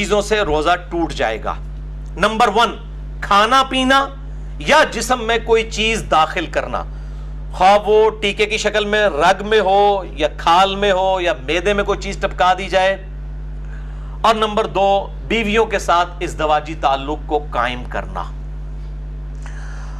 چیزوں سے روزہ ٹوٹ جائے گا۔ نمبر 1، کھانا پینا یا جسم میں کوئی چیز داخل کرنا، خواہ وہ ٹیکے کی شکل میں رگ میں ہو یا کھال میں ہو یا معدے میں کوئی چیز ٹپکا دی جائے۔ اور نمبر 2، بیویوں کے ساتھ ازدواجی تعلق کو قائم کرنا۔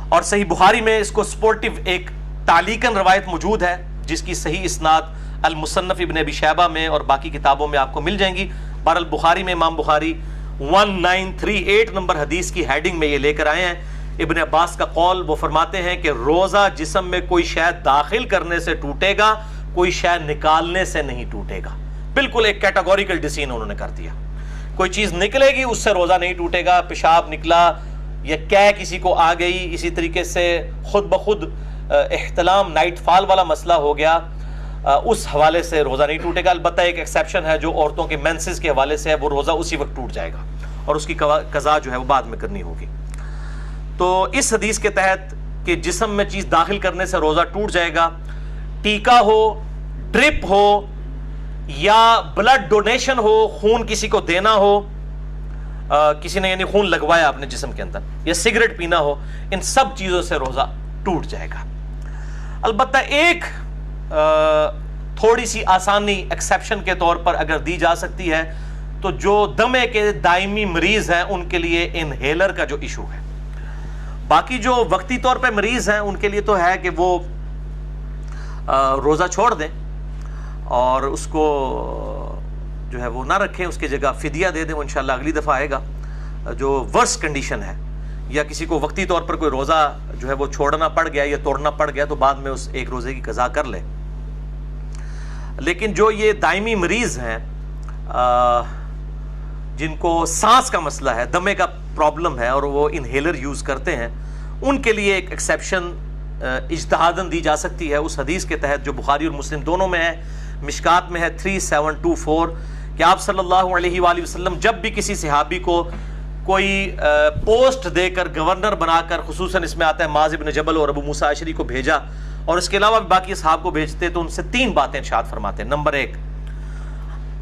اور صحیح بخاری میں اس کو سپورٹیو ایک تعلیقاً روایت موجود ہے جس کی صحیح اسناد المصنف ابن ابی شیبہ میں اور باقی کتابوں میں آپ کو مل جائیں گی۔ بہرحال بخاری میں امام بخاری 1938 نمبر حدیث کی ہیڈنگ میں یہ لے کر آئے ہیں۔ ابن عباس کا قول، وہ فرماتے ہیں کہ روزہ جسم میں کوئی شے داخل کرنے سے ٹوٹے گا، کوئی شے نکالنے سے نہیں ٹوٹے گا۔ بالکل ایک کیٹاگوریکل ڈیسیژن انہوں نے کر دیا، کوئی چیز نکلے گی اس سے روزہ نہیں ٹوٹے گا۔ پیشاب نکلا یا کہہ کسی کو آ گئی، اسی طریقے سے خود بخود احتلام نائٹ فال والا مسئلہ ہو گیا، اس حوالے سے روزہ نہیں ٹوٹے گا۔ البتہ ایک ایکسیپشن ہے جو عورتوں کے مینسز کے حوالے سے ہے، وہ روزہ اسی وقت ٹوٹ جائے گا اور اس کی قضا جو ہے وہ بعد میں کرنی ہوگی۔ تو اس حدیث کے تحت کہ جسم میں چیز داخل کرنے سے روزہ ٹوٹ جائے گا، ٹیکا ہو، ڈرپ ہو یا بلڈ ڈونیشن ہو، خون کسی کو دینا ہو، کسی نے یعنی خون لگوایا اپنے جسم کے اندر، یا سگریٹ پینا ہو، ان سب چیزوں سے روزہ ٹوٹ جائے گا۔ البتہ ایک تھوڑی سی آسانی ایکسیپشن کے طور پر اگر دی جا سکتی ہے تو جو دمے کے دائمی مریض ہیں ان کے لیے انہیلر کا جو ایشو ہے، باقی جو وقتی طور پہ مریض ہیں ان کے لیے تو ہے کہ وہ روزہ چھوڑ دیں اور اس کو جو ہے وہ نہ رکھیں، اس کی جگہ فدیہ دے دیں، وہ انشاءاللہ اگلی دفعہ آئے گا۔ جو ورس کنڈیشن ہے یا کسی کو وقتی طور پر کوئی روزہ جو ہے وہ چھوڑنا پڑ گیا یا توڑنا پڑ گیا تو بعد میں اس ایک روزے کی قضا کر لے۔ لیکن جو یہ دائمی مریض ہیں جن کو سانس کا مسئلہ ہے، دمے کا پرابلم ہے اور وہ انہیلر یوز کرتے ہیں، ان کے لیے ایک ایکسیپشن اجتہاداً دی جا سکتی ہے اس حدیث کے تحت جو بخاری اور مسلم دونوں میں ہے، مشکات میں ہے 3724، کہ آپ صلی اللہ علیہ وآلہ وسلم جب بھی کسی صحابی کو کوئی پوسٹ دے کر گورنر بنا کر، خصوصاً اس میں آتا ہے معاذ بن جبل اور ابو موسیٰ اشعری کو بھیجا اور اس کے علاوہ بھی باقی اصحاب کو بھیجتے تو ان سے 3 باتیں ارشاد فرماتے ہیں۔ نمبر 1،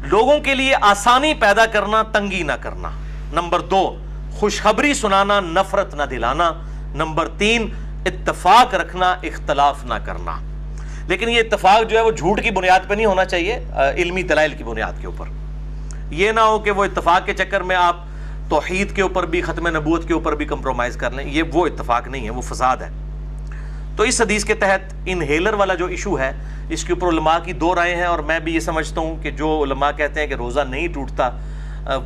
لوگوں کے لیے آسانی پیدا کرنا، تنگی نہ کرنا۔ نمبر 2، خوشخبری سنانا، نفرت نہ دلانا۔ نمبر 3، اتفاق رکھنا، اختلاف نہ کرنا۔ لیکن یہ اتفاق جو ہے وہ جھوٹ کی بنیاد پہ نہیں ہونا چاہیے، علمی دلائل کی بنیاد کے اوپر۔ یہ نہ ہو کہ وہ اتفاق کے چکر میں آپ توحید کے اوپر بھی، ختم نبوت کے اوپر بھی کمپرومائز کر لیں، یہ وہ اتفاق نہیں ہے، وہ فساد ہے۔ تو اس حدیث کے تحت انہیلر والا جو ایشو ہے اس کے اوپر علماء کی 2 رائے ہیں، اور میں بھی یہ سمجھتا ہوں کہ جو علماء کہتے ہیں کہ روزہ نہیں ٹوٹتا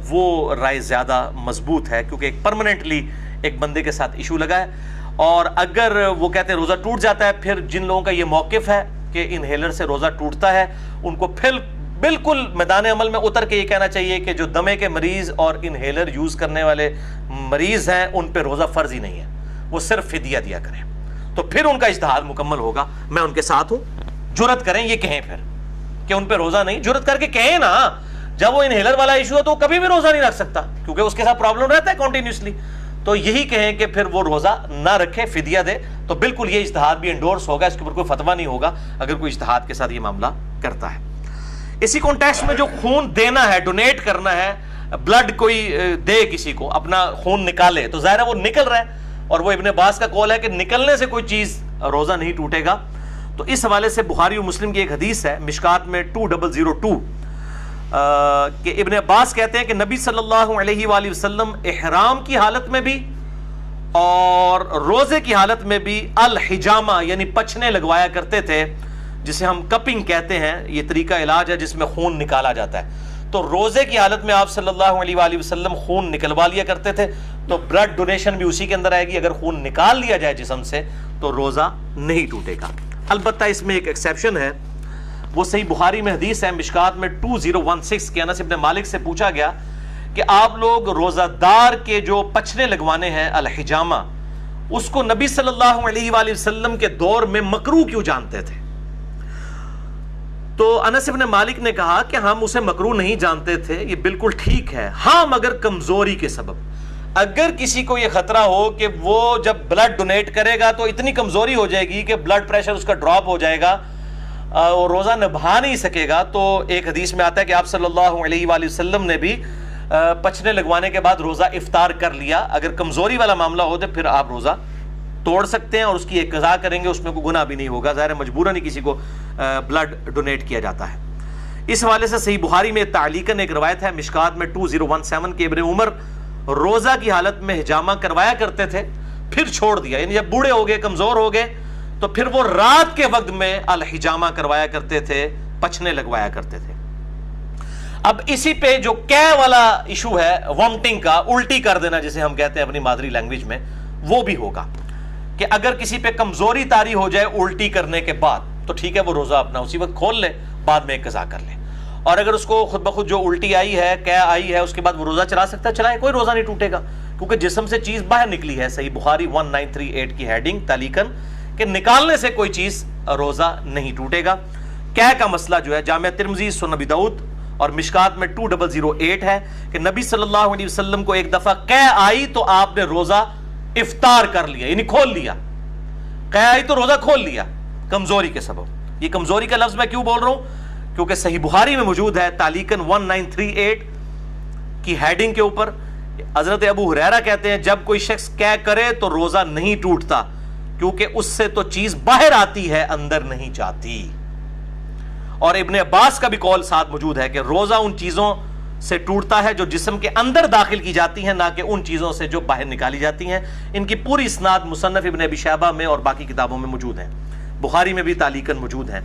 وہ رائے زیادہ مضبوط ہے، کیونکہ ایک پرماننٹلی ایک بندے کے ساتھ ایشو لگا ہے۔ اور اگر وہ کہتے ہیں روزہ ٹوٹ جاتا ہے، پھر جن لوگوں کا یہ موقف ہے کہ انہیلر سے روزہ ٹوٹتا ہے، ان کو پھر بالکل میدان عمل میں اتر کے یہ کہنا چاہیے کہ جو دمے کے مریض اور انہیلر یوز کرنے والے مریض ہیں ان پہ روزہ فرض ہی نہیں ہے، وہ صرف فدیہ دیا کریں، تو پھر ان کا اجتہاد مکمل ہوگا۔ میں ان کے ساتھ ہوں، جرت کریں یہ کہیں پھر کہ ان پہ روزہ نہیں، جرت کر کے کہیں نا، جب وہ انہیلر والا ایشو ہے تو وہ کبھی بھی روزہ نہیں رکھ سکتا کیونکہ اس کے ساتھ پرابلم رہتا ہے کنٹینیوسلی، تو یہی کہیں کہ پھر وہ روزہ نہ رکھے، فدیہ دے، تو بالکل یہ اجتہاد بھی انڈورس ہوگا، اس کے اوپر کوئی فتویٰ نہیں ہوگا اگر کوئی اجتہاد کے ساتھ یہ معاملہ کرتا ہے۔ اسی کانٹیکسٹ میں جو خون دینا ہے، ڈونیٹ کرنا ہے، بلڈ کوئی دے کسی کو، اپنا خون نکالے، تو ظاہر ہے وہ نکل رہا ہے، اور وہ ابن عباس کا قول ہے کہ نکلنے سے کوئی چیز روزہ نہیں ٹوٹے گا۔ تو اس حوالے سے بخاری و مسلم کی ایک حدیث ہے مشکات میں 2002 کہ ابن عباس کہتے ہیں کہ نبی صلی اللہ علیہ وآلہ وسلم احرام کی حالت میں بھی اور روزے کی حالت میں بھی الحجامہ یعنی پچھنے لگوایا کرتے تھے، جسے ہم کپنگ کہتے ہیں، یہ طریقہ علاج ہے جس میں خون نکالا جاتا ہے۔ تو روزے کی حالت میں آپ صلی اللہ علیہ وآلہ وسلم خون نکلوا لیا کرتے تھے، تو بلڈ ڈونیشن بھی اسی کے اندر آئے گی، اگر خون نکال لیا جائے جسم سے تو روزہ نہیں ٹوٹے گا۔ البتہ اس میں ایک ایکسیپشن ہے، وہ صحیح بخاری میں حدیث ہے مشکات میں 2016 کہ انس ابن مالک سے پوچھا گیا کہ آپ لوگ روزہ دار کے جو پچھنے لگوانے ہیں الحجامہ، اس کو نبی صلی اللہ علیہ وآلہ وسلم کے دور میں مکروہ کیوں جانتے تھے؟ تو انس ابن مالک نے کہا کہ ہم اسے مکروہ نہیں جانتے تھے، یہ بالکل ٹھیک ہے، ہاں مگر کمزوری کے سبب، اگر کسی کو یہ خطرہ ہو کہ وہ جب بلڈ ڈونیٹ کرے گا تو اتنی کمزوری ہو جائے گی کہ بلڈ پریشر اس کا ڈراپ ہو جائے گا اور روزہ نبھا نہیں سکے گا، تو ایک حدیث میں آتا ہے کہ آپ صلی اللہ علیہ وآلہ وسلم نے بھی پچھنے لگوانے کے بعد روزہ افطار کر لیا، اگر کمزوری والا معاملہ ہو تو پھر آپ روزہ توڑ سکتے ہیں اور اس کی ایک قضا کریں گے، اس میں کوئی گناہ بھی نہیں ہوگا، ظاہر مجبوراً ہی کسی کو بلڈ ڈونیٹ کیا جاتا ہے۔ اس حوالے سے صحیح بخاری میں تعلیقاً ایک روایت ہے مشکات میں 2017 کے ابن عمر روزہ کی حالت میں حجامہ کروایا کرتے تھے پھر چھوڑ دیا، یعنی جب بوڑھے ہو گئے کمزور ہو گئے تو پھر وہ رات کے وقت میں الحجامہ کروایا کرتے تھے، پچھنے لگوایا کرتے تھے۔ اب اسی پہ جو کہہ والا ایشو ہے وامٹنگ کا، الٹی کر دینا جسے ہم کہتے ہیں اپنی مادری لینگویج میں، وہ بھی ہوگا کہ اگر کسی پہ کمزوری طاری ہو جائے الٹی کرنے کے بعد تو ٹھیک ہے وہ روزہ اپنا اسی وقت کھول لے، بعد میں ایک قضا کر لے، اور اگر اس کو خود بخود جو الٹی آئی ہے کیا آئی ہے اس کے بعد وہ روزہ چلا سکتا ہے، چلائے، کوئی روزہ نہیں ٹوٹے گا کیونکہ جسم سے چیز باہر نکلی ہے۔ صحیح بخاری 1938 کی ہیڈنگ تعلیقاً کہ نکالنے سے کوئی چیز روزہ نہیں ٹوٹے گا۔ کیا کا مسئلہ جو ہے جامعہ ترمذی، سنن ابی داؤد اور مشکات میں 2008 ہے کہ نبی صلی اللہ علیہ وسلم کو ایک دفعہ قے آئی تو آپ نے روزہ افطار کر لیا، یعنی کھول لیا، قے آئی تو روزہ کھول لیا کمزوری کے سبب۔ یہ کمزوری کا لفظ میں کیوں بول رہا ہوں؟ کیونکہ صحیح بخاری میں موجود ہے تعلیقاً 1938 کی ہیڈنگ کے اوپر حضرت ابو ہریرہ کہتے ہیں جب کوئی شخص قے کرے تو روزہ نہیں ٹوٹتا کیونکہ اس سے تو چیز باہر آتی ہے اندر نہیں جاتی۔ اور ابن عباس کا بھی قول ساتھ موجود ہے کہ روزہ ان چیزوں سے ٹوٹتا ہے جو جسم کے اندر داخل کی جاتی ہیں، نہ کہ ان چیزوں سے جو باہر نکالی جاتی ہیں۔ ان کی پوری اسناد مصنف ابن ابی شیبہ میں اور باقی کتابوں میں موجود ہیں، بخاری میں بھی تعلیقاً موجود ہیں۔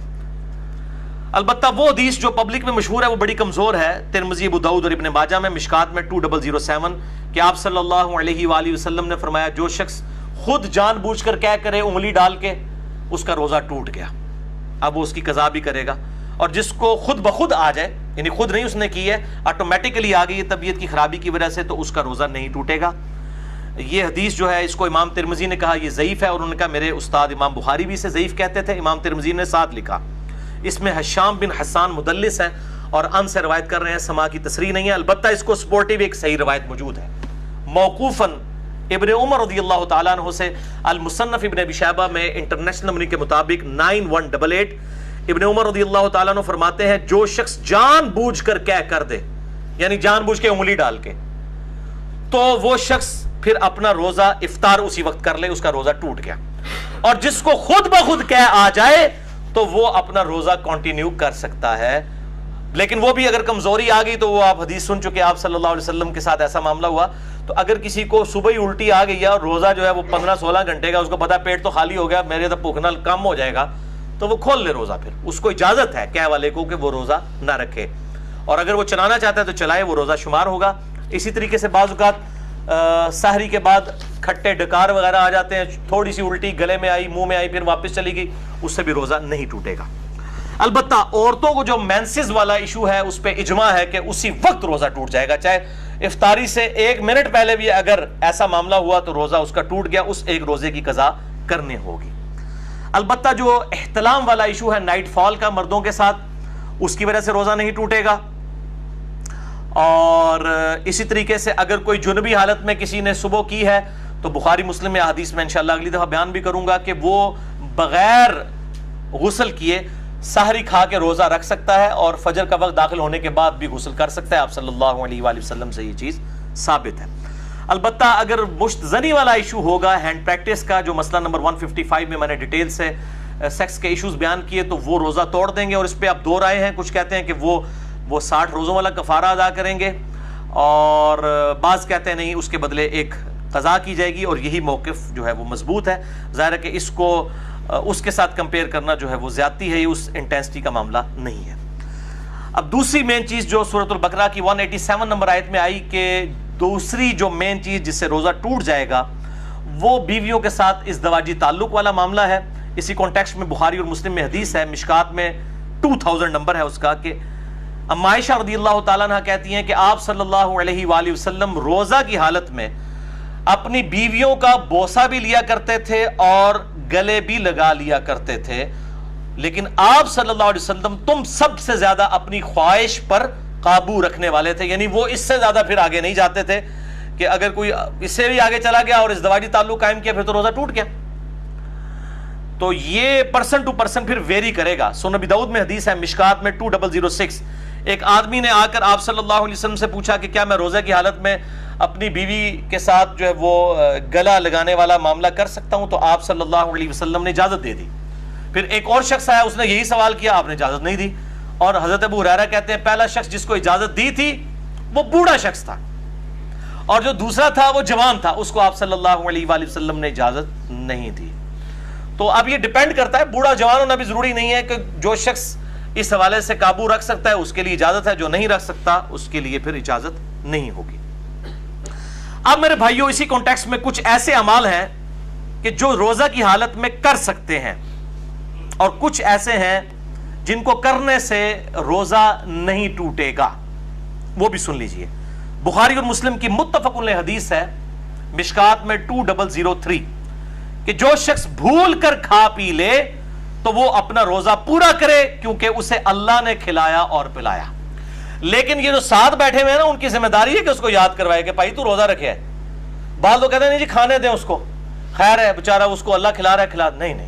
البتہ وہ حدیث جو پبلک میں مشہور ہے وہ بڑی کمزور ہے، ترمذی، ابو داؤد اور ابن ماجہ میں مشکات میں 2007 کہ آپ صلی اللہ علیہ وآلہ وسلم نے فرمایا جو شخص خود جان بوجھ کر کیا کرے انگلی ڈال کے اس کا روزہ ٹوٹ گیا، اب وہ اس کی قضا بھی کرے گا، اور جس کو خود بخود آ جائے، یعنی خود نہیں اس نے کی ہے، آٹومیٹکلی آ گئی طبیعت کی خرابی کی وجہ سے، تو اس کا روزہ نہیں ٹوٹے گا۔ یہ حدیث جو ہے اس کو امام ترمذی نے کہا یہ ضعیف ہے، اور انہوں نے کہا میرے استاد امام بخاری بھی اسے ضعیف کہتے تھے، امام ترمذی نے ساتھ لکھا اس میں حشام بن حسان مدلس ہیں اور ان سے روایت کر رہے ہیں، سما کی تصریح نہیں ہے، البتہ اس کو سپورٹیو ایک صحیح روایت موجود ہے موقوفاً ابن عمر رضی اللہ تعالیٰ عنہ سے، المصنف ابن ابی شیبہ میں انٹرنیشنل نمبر کے مطابق 9188 ابن عمر رضی اللہ تعالیٰ عنہ فرماتے ہیں جو شخص جان بوجھ کر کیا کر دے، یعنی جان بوجھ کے انگلی ڈال کے، تو وہ شخص پھر اپنا روزہ افطار اسی وقت کر لے، اس کا روزہ ٹوٹ گیا، اور جس کو خود بخود کیا آ جائے تو وہ اپنا روزہ کنٹینیو کر سکتا ہے، لیکن وہ بھی اگر کمزوری آ گئی تو وہ آپ حدیث سن چکے، آپ صلی اللہ علیہ وسلم کے ساتھ ایسا معاملہ ہوا، تو اگر کسی کو صبح ہی الٹی آ گئی ہے اور روزہ جو ہے وہ 15-16 گھنٹے کا، اس کو پتا پیٹ تو خالی ہو گیا، میرے تو بھوکنا کم ہو جائے گا، تو وہ کھول لے روزہ، پھر اس کو اجازت ہے کیا والے کو کہ وہ روزہ نہ رکھے، اور اگر وہ چلانا چاہتا ہے تو چلائے، وہ روزہ شمار ہوگا۔ اسی طریقے سے بعض اوقات سحری کے بعد کھٹے ڈکار وغیرہ آ جاتے ہیں، تھوڑی سی الٹی گلے میں آئی، منہ میں آئی، پھر واپس چلی گئی، اس سے بھی روزہ نہیں ٹوٹے گا۔ البتہ عورتوں کو جو مینسز والا ایشو ہے اس پہ اجماع ہے کہ اسی وقت روزہ ٹوٹ جائے گا، چاہے افطاری سے 1 منٹ پہلے بھی اگر ایسا معاملہ ہوا تو روزہ اس کا ٹوٹ گیا، اس ایک روزے کی قضا کرنی ہوگی۔ البتہ جو احتلام والا ایشو ہے نائٹ فال کا مردوں کے ساتھ، اس کی وجہ سے روزہ نہیں ٹوٹے گا، اور اسی طریقے سے اگر کوئی جنبی حالت میں کسی نے صبح کی ہے تو بخاری مسلم میں حدیث میں انشاءاللہ اگلی دفعہ بیان بھی کروں گا کہ وہ بغیر غسل کیے سحری کھا کے روزہ رکھ سکتا ہے، اور فجر کا وقت داخل ہونے کے بعد بھی غسل کر سکتا ہے، آپ صلی اللہ علیہ وآلہ وسلم سے یہ چیز ثابت ہے۔ البتہ اگر مشت زنی والا ایشو ہوگا، ہینڈ پریکٹس کا، جو مسئلہ نمبر 155 میں میں نے ڈیٹیل سے سیکس کے ایشوز بیان کیے، تو وہ روزہ توڑ دیں گے، اور اس پہ اب 2 رائے ہیں، کچھ کہتے ہیں کہ وہ 60 روزوں والا کفارہ ادا کریں گے، اور بعض کہتے ہیں نہیں، اس کے بدلے ایک قضا کی جائے گی، اور یہی موقف جو ہے وہ مضبوط ہے۔ ظاہر ہے کہ اس کو اس کے ساتھ کمپیئر کرنا جو ہے وہ زیادتی ہے، یہ اس انٹینسٹی کا معاملہ نہیں ہے۔ اب دوسری مین چیز جو سورۃ البقرہ کی 187 نمبر آیت میں آئی کہ دوسری جو مین چیز جس سے روزہ ٹوٹ جائے گا وہ بیویوں کے ساتھ ازدواجی تعلق والا معاملہ ہے۔ اسی کانٹیکسٹ میں بخاری اور مسلم میں حدیث ہے، مشکات میں 2000 نمبر ہے اس کا، کہ اما عائشہ رضی اللہ تعالیٰ عنہ کہتی ہیں کہ آپ صلی اللہ علیہ وآلہ وسلم روزہ کی حالت میں اپنی بیویوں کا بوسہ بھی لیا کرتے تھے اور گلے بھی لگا لیا کرتے تھے، لیکن آپ صلی اللہ علیہ وسلم تم سب سے زیادہ اپنی خواہش پر قابو رکھنے والے تھے، یعنی وہ اس سے زیادہ پھر آگے نہیں جاتے تھے کہ اگر کوئی اس سے بھی آگے چلا گیا اور ازدواجی تعلق قائم کیا پھر تو روزہ ٹوٹ گیا۔ تو یہ پرسن ٹو پرسن پھر ویری کرے گا۔ سنن ابی داؤد میں حدیث ہے، مشکات میں 2006 ایک آدمی نے آ کر آپ صلی اللہ علیہ وسلم سے پوچھا کہ کیا میں روزے کی حالت میں اپنی بیوی کے ساتھ جو ہے وہ گلا لگانے والا معاملہ کر سکتا ہوں؟ تو آپ صلی اللہ علیہ وسلم نے اجازت دے دی. پھر ایک اور شخص آیا, اس نے یہی سوال کیا, آپ نے اجازت نہیں دی. اور حضرت ابو ہریرہ کہتے ہیں پہلا شخص جس کو اجازت دی تھی وہ بوڑھا شخص تھا, اور جو دوسرا تھا وہ جوان تھا, اس کو آپ صلی اللہ علیہ وآلہ وسلم نے اجازت نہیں دی. تو اب یہ ڈیپینڈ کرتا ہے, بوڑھا جوان ہونا بھی ضروری نہیں ہے کہ جو شخص اس حوالے سے قابو رکھ سکتا ہے اس کے لیے اجازت ہے, جو نہیں رکھ سکتا اس کے لیے پھر اجازت نہیں ہوگی. اب میرے بھائیوں, اسی کانٹیکسٹ میں کچھ ایسے اعمال ہیں کہ جو روزہ کی حالت میں کر سکتے ہیں, اور کچھ ایسے ہیں جن کو کرنے سے روزہ نہیں ٹوٹے گا. وہ بھی سن لیجئے. بخاری اور مسلم کی متفق علیہ حدیث ہے, مشکات میں 2003, کہ جو شخص بھول کر کھا پی لے تو وہ اپنا روزہ پورا کرے, کیونکہ اسے اللہ نے کھلایا اور پلایا. لیکن یہ جو ساتھ بیٹھے ہوئے ہیں نا, ان کی ذمہ داری ہے کہ اس کو یاد کروائے کہ بھائی تو روزہ رکھے ہے. بعض لوگ کہتے ہیں نہیں جی کھانے دیں اس کو, خیر ہے بیچارہ, اس کو اللہ کھلا رہا ہے, کھلا. نہیں,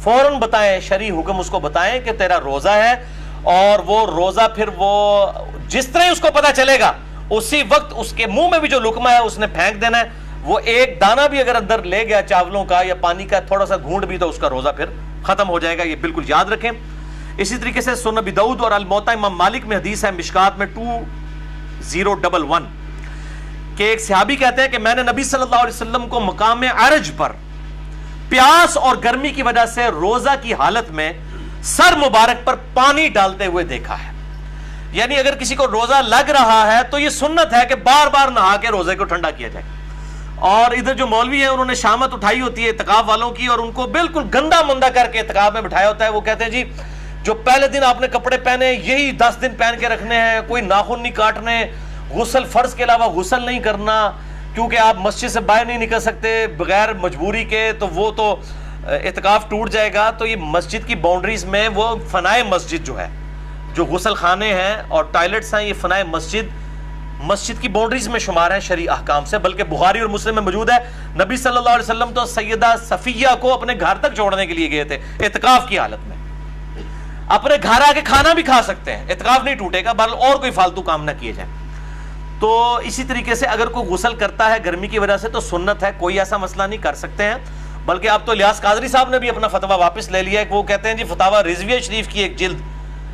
فوراً بتائیں, شرعی حکم اس کو بتائیں کہ تیرا روزہ ہے, اور وہ روزہ پھر وہ جس طرح اس کو پتا چلے گا اسی وقت اس کے منہ میں بھی جو لقمہ ہے اس نے پھینک دینا ہے. وہ ایک دانہ بھی اگر اندر لے گیا چاولوں کا یا پانی کا تھوڑا سا گھونٹ بھی, تو اس کا روزہ پھر ختم ہو جائے گا. یہ بالکل یاد رکھیں. اسی طریقے سے سنن ابی داؤد اور الموطا امام مالک میں حدیث ہے, مشکات میں 2011, کہ ایک صحابی کہتے ہیں کہ میں نے نبی صلی اللہ علیہ وسلم کو مقام عرج پر پیاس اور گرمی کی وجہ سے روزہ کی حالت میں سر مبارک پر پانی ڈالتے ہوئے دیکھا ہے. یعنی اگر کسی کو روزہ لگ رہا ہے تو یہ سنت ہے کہ بار بار نہا کے روزے کو ٹھنڈا کیا جائے. اور ادھر جو مولوی ہیں انہوں نے شامت اٹھائی ہوتی ہے اعتکاف والوں کی, اور ان کو بالکل گندا مندہ کر کے اعتکاف میں بٹھایا ہوتا ہے. وہ کہتے ہیں جی جو پہلے دن آپ نے کپڑے پہنے یہی 10 دن پہن کے رکھنے ہیں, کوئی ناخن نہیں کاٹنے, غسل فرض کے علاوہ غسل نہیں کرنا, کیونکہ آپ مسجد سے باہر نہیں نکل سکتے بغیر مجبوری کے, تو وہ تو اعتکاف ٹوٹ جائے گا. تو یہ مسجد کی باؤنڈریز میں وہ فنائے مسجد جو ہے, جو غسل خانے ہیں اور ٹوائلٹس ہیں, یہ فنائے مسجد کی باؤنڈریز میں شمار ہیں شرعی احکام سے. بلکہ بخاری اور مسلم میں موجود ہے, نبی صلی اللہ علیہ وسلم تو سیدہ صفیہ کو اپنے گھر تک چھوڑنے کے لیے گئے تھے اعتکاف کی حالت میں. اپنے گھر آ کے کھانا بھی کھا سکتے ہیں, اعتکاف نہیں ٹوٹے گا, بہرحال اور کوئی فالتو کام نہ کیے جائیں. تو اسی طریقے سے اگر کوئی غسل کرتا ہے گرمی کی وجہ سے تو سنت ہے, کوئی ایسا مسئلہ نہیں, کر سکتے ہیں. بلکہ اب تو الیاس قادری صاحب نے بھی اپنا فتویٰ واپس لے لیا ہے, وہ کہتے ہیں جی فتاویٰ رضویہ شریف کی ایک جلد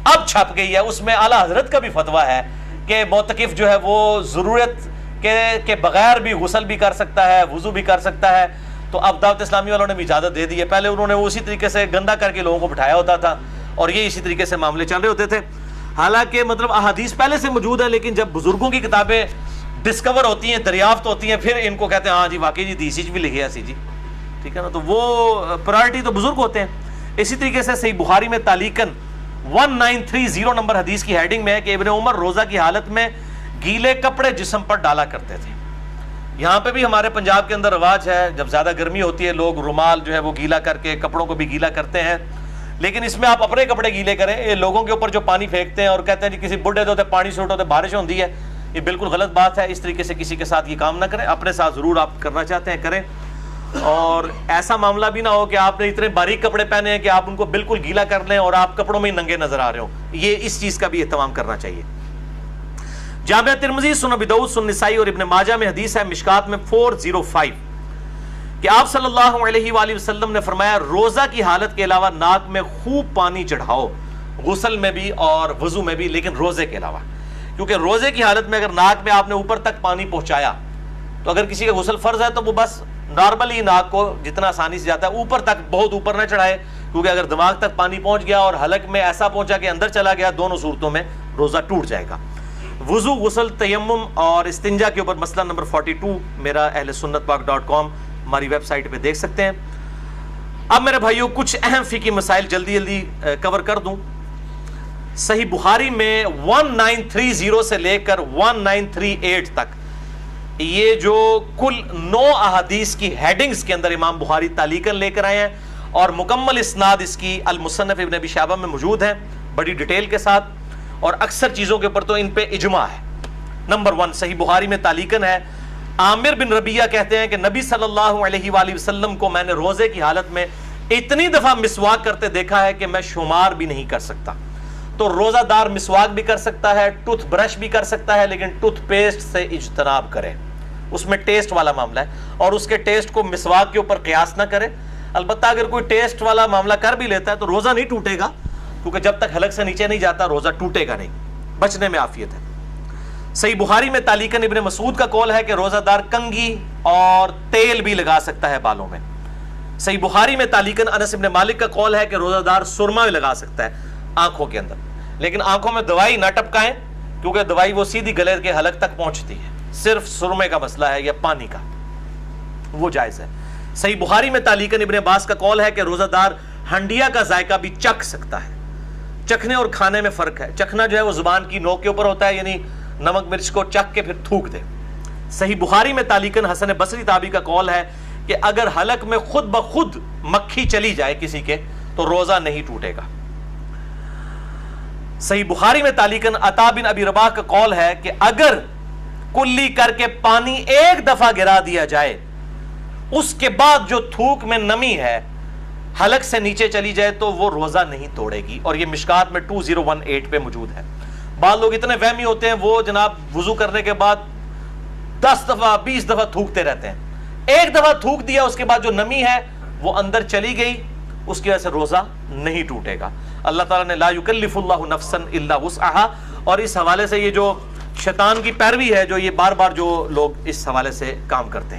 اب چھپ گئی ہے, اس میں اعلیٰ حضرت کا بھی فتویٰ ہے کہ معتکف جو ہے وہ ضرورت کے بغیر بھی غسل بھی کر سکتا ہے, وضو بھی کر سکتا ہے. تو اب دعوت اسلامی والوں نے بھی اجازت دے دی ہے. پہلے انہوں نے وہ اسی طریقے سے گندا کر کے لوگوں کو بٹھایا ہوتا تھا, اور یہ اسی طریقے سے معاملے چل رہے ہوتے تھے. حالانکہ مطلب احادیث پہلے سے موجود ہے, لیکن جب بزرگوں کی کتابیں ڈسکور ہوتی ہیں, دریافت ہوتی ہیں, پھر ان کو کہتے ہیں ہاں جی واقعی جی دیسی بھی لکھے ایسی جی, ٹھیک ہے نا. تو وہ پرائرٹی تو بزرگ ہوتے ہیں. اسی طریقے سے صحیح بخاری میں تعلیقاً 1930 نمبر حدیث کی ہیڈنگ میں ہے کہ ابن عمر روزہ کی حالت میں گیلے کپڑے جسم پر ڈالا کرتے تھے. یہاں پہ بھی ہمارے پنجاب کے اندر رواج ہے, جب زیادہ گرمی ہوتی ہے لوگ رومال جو ہے وہ گیلا کر کے کپڑوں کو بھی گیلا کرتے ہیں. لیکن اس میں آپ اپنے کپڑے گیلے کریں, یہ لوگوں کے اوپر جو پانی پھینکتے ہیں اور کہتے ہیں جی کسی بڈھے ہوتے پانی سے اٹھوتے بارش ہوتی ہے, یہ بالکل غلط بات ہے. اس طریقے سے کسی کے ساتھ یہ کام نہ کریں, اپنے ساتھ ضرور آپ کرنا چاہتے ہیں کریں. اور ایسا معاملہ بھی نہ ہو کہ آپ نے اتنے باریک کپڑے پہنے ہیں کہ آپ ان کو بالکل گیلا کر لیں اور آپ کپڑوں میں ہی ننگے نظر آ رہے ہوں. یہ اس چیز کا بھی اہتمام کرنا چاہیے. جامعہ ترمذی, سنن ابی داؤد, سنن نسائی اور ابن ماجہ میں حدیث ہے مشکات میں 405 کہ آپ صلی اللہ علیہ وآلہ وسلم نے فرمایا روزہ کی حالت کے علاوہ ناک میں خوب پانی چڑھاؤ, غسل میں بھی اور وضو میں بھی, لیکن روزے کے علاوہ. کیونکہ روزے کی حالت میں اگر ناک میں آپ نے اوپر تک پانی پہنچایا تو اگر کسی کا غسل فرض ہے تو وہ بس نارملی ناک کو جتنا آسانی سے جاتا ہے اوپر تک, بہت اوپر نہ چڑھائے, کیونکہ اگر دماغ تک پانی پہنچ گیا اور حلق میں ایسا پہنچا کہ اندر چلا گیا, دونوں صورتوں میں روزہ ٹوٹ جائے گا. وضو, غسل, تیمم اور استنجا کے اوپر مسئلہ نمبر 42 میرا اہل سنت پاک.com ہماری ویب سائٹ پہ دیکھ سکتے ہیں. اب میرے بھائیوں کچھ اہم فقہی مسائل جلدی کور کر دوں. صحیح بخاری میں 1930 سے لے کر 1938 تک یہ جو کل 9 احادیث کی ہیڈنگز کے اندر امام بخاری تعلیقاً لے کر آئے ہیں, اور مکمل اسناد اس کی المصنف ابن ابی شیبہ میں موجود ہیں بڑی ڈیٹیل کے ساتھ, اور اکثر چیزوں کے اوپر تو ان پہ اجماع ہے. نمبر 1 صحیح بخاری میں تعلیقاً ہے, عامر بن ربیعہ کہتے ہیں کہ نبی صلی اللہ علیہ وآلہ وسلم کو میں نے روزے کی حالت میں اتنی دفعہ مسواک کرتے دیکھا ہے کہ میں شمار بھی نہیں کر سکتا. تو روزہ دار مسواک بھی کر سکتا ہے، ٹوتھ برش بھی کر سکتا ہے، لیکن ٹوتھ پیسٹ سے اجتناب کرے، اس میں ٹیسٹ والا معاملہ ہے، اور اس کے ٹیسٹ کو مسواک کے اوپر قیاس نہ کرے۔ البتہ اگر کوئی ٹیسٹ والا معاملہ کر بھی لیتا ہے تو روزہ نہیں ٹوٹے گا، کیونکہ جب تک حلق سے نیچے نہیں جاتا روزہ ٹوٹے گا نہیں، بچنے میں عافیت ہے۔ صحیح بخاری میں تعلیقاً ابن مسعود کا قول ہے کہ روزہ دار کنگھی اور تیل بھی لگا سکتا ہے بالوں میں۔ صحیح بخاری میں تعلیقاً انس بن مالک کا قول ہے کہ روزہ دار سرما بھی لگا سکتا ہے آنکھوں کے اندر، لیکن آنکھوں میں دوائی نہ ٹپکائیں، کیونکہ دوائی وہ سیدھی گلے کے حلق تک پہنچتی ہے، صرف سرمے کا مسئلہ ہے یا پانی کا، وہ جائز ہے۔ صحیح بخاری میں تعلیقاً ابن عباس کا قول ہے کہ روزہ دار ہنڈیا کا ذائقہ بھی چکھ سکتا ہے۔ چکھنے اور کھانے میں فرق ہے، چکھنا جو ہے وہ زبان کی نوک کے اوپر ہوتا ہے، یعنی نمک مرچ کو چکھ کے پھر تھوک دے۔ صحیح بخاری میں تعلیقاً حسن بصری تابعی کا قول ہے کہ اگر حلق میں خود بخود مکھی چلی جائے کسی کے تو روزہ نہیں ٹوٹے گا۔ صحیح بخاری میں تعلیقاً عطا بن ابی رباح کا قول ہے کہ اگر کلی کر کے پانی ایک دفعہ گرا دیا جائے، اس کے بعد جو تھوک میں نمی ہے حلق سے نیچے چلی جائے تو وہ روزہ نہیں توڑے گی، اور یہ مشکات میں 2018 پہ موجود ہے۔ بعض لوگ اتنے وہمی ہوتے ہیں، وہ جناب وضو کرنے کے بعد 10 دفعہ 20 دفعہ تھوکتے رہتے ہیں، ایک دفعہ تھوک دیا اس کے بعد جو نمی ہے وہ اندر چلی گئی، اس کی وجہ سے روزہ نہیں ٹوٹے گا۔ اللہ تعالیٰ نے لا یکلف اللہ نفسا الا وسعها، اور اس حوالے سے یہ جو شیطان کی پیروی ہے جو یہ بار بار جو لوگ اس حوالے سے کام کرتے ہیں۔